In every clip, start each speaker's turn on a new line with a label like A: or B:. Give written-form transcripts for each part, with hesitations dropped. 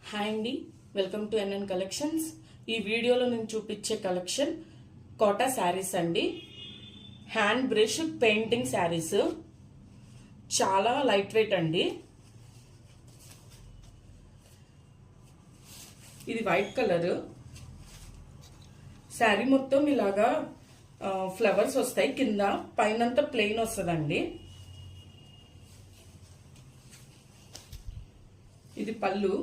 A: Hi అండి, welcome to NN collections. ఈ వీడియోలో నేను చూపించే కలెక్షన్ కోటా శారీస్ అండి. హ్యాండ్ బ్రష్ పెయింటింగ్ శారీస్, చాలా లైట్ వెయిట్ అండి. ఇది వైట్ కలర్ శారీ, మొత్తం ఇలాగా ఫ్లవర్స్ వస్తాయి, కింద పైనంతా ప్లెయిన్ వస్తుందండి. ఇది పళ్ళు,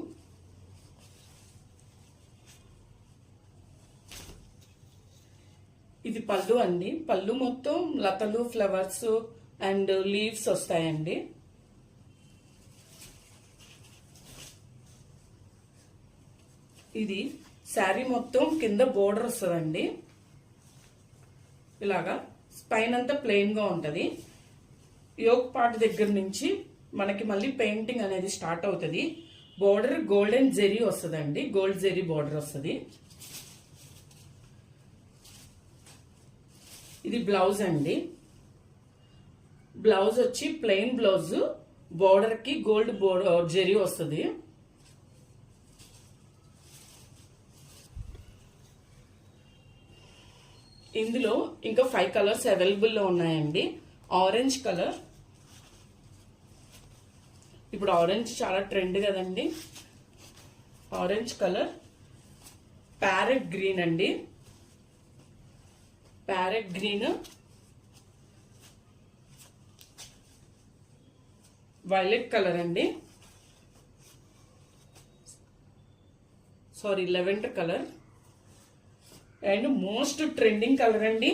A: ఇది పళ్ళు అండి. పళ్ళు మొత్తం లతలు, ఫ్లవర్స్ అండ్ లీవ్స్ వస్తాయండి. ఇది శారీ మొత్తం కింద బోర్డర్ వస్తుందండి. ఇలాగా పైనంతా ప్లెయిన్ గా ఉంటది. యోక్ పార్ట్ దగ్గర నుంచి మనకి మళ్ళీ పెయింటింగ్ అనేది స్టార్ట్ అవుతుంది. బోర్డర్ గోల్డెన్ జెరీ వస్తుందండి, గోల్డ్ జెరీ బోర్డర్ వస్తుంది. ఇది బ్లౌజ్ అండి. బ్లౌజ్ వచ్చి ప్లెయిన్ బ్లౌజ్, బోర్డర్ కి గోల్డ్ బోర్డర్ జెరీ వస్తుంది. ఇందులో ఇంకా 5 కలర్స్ అవైలబుల్ లో ఉన్నాయండి. ఆరెంజ్ కలర్, ఇప్పుడు ఆరెంజ్ చాలా ట్రెండ్ కదండి. ఆరెంజ్ కలర్, ప్యారెట్ గ్రీన్ అండి, ప్యారెట్ గ్రీన్, వైలెట్ కలర్ అండి, sorry lavender colour, and most trending colour అండి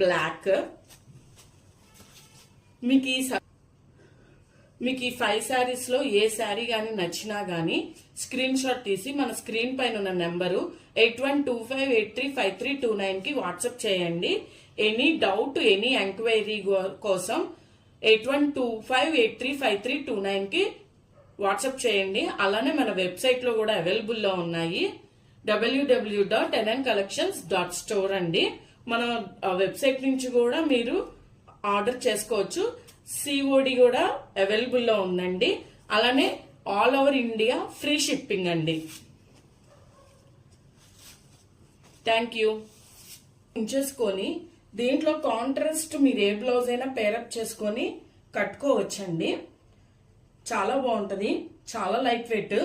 A: బ్లాక్. మీకు ఈ 5 శారీస్ లో ఏ శారీ గానీ నచ్చినా గానీ స్క్రీన్ షాట్ తీసి మన స్క్రీన్ పైన ఉన్న నెంబరు 8125835329 కి వాట్సాప్ చేయండి. ఎనీ డౌట్, ఎనీ ఎంక్వైరీ కోసం 8125835329 కి వాట్సాప్ చేయండి. అలానే మన వెబ్సైట్ లో కూడా అవైలబుల్ లో ఉన్నాయి, www.nncollections.store అండి. మన వెబ్సైట్ నుంచి కూడా మీరు ఆర్డర్ చేసుకోవచ్చు. సిఓడి కూడా అవైలబుల్ లో ఉందండి. అలానే all over India free shipping అండి. Thank you. చేసుకొని దీంట్లో కాంట్రాస్ట్ మీరు ఏ బ్లౌజ్ అయినా పేరప్ చేసుకొని కట్టుకోవచ్చండి. చాలా బాగుంటది, చాలా లైట్ వెయిట్.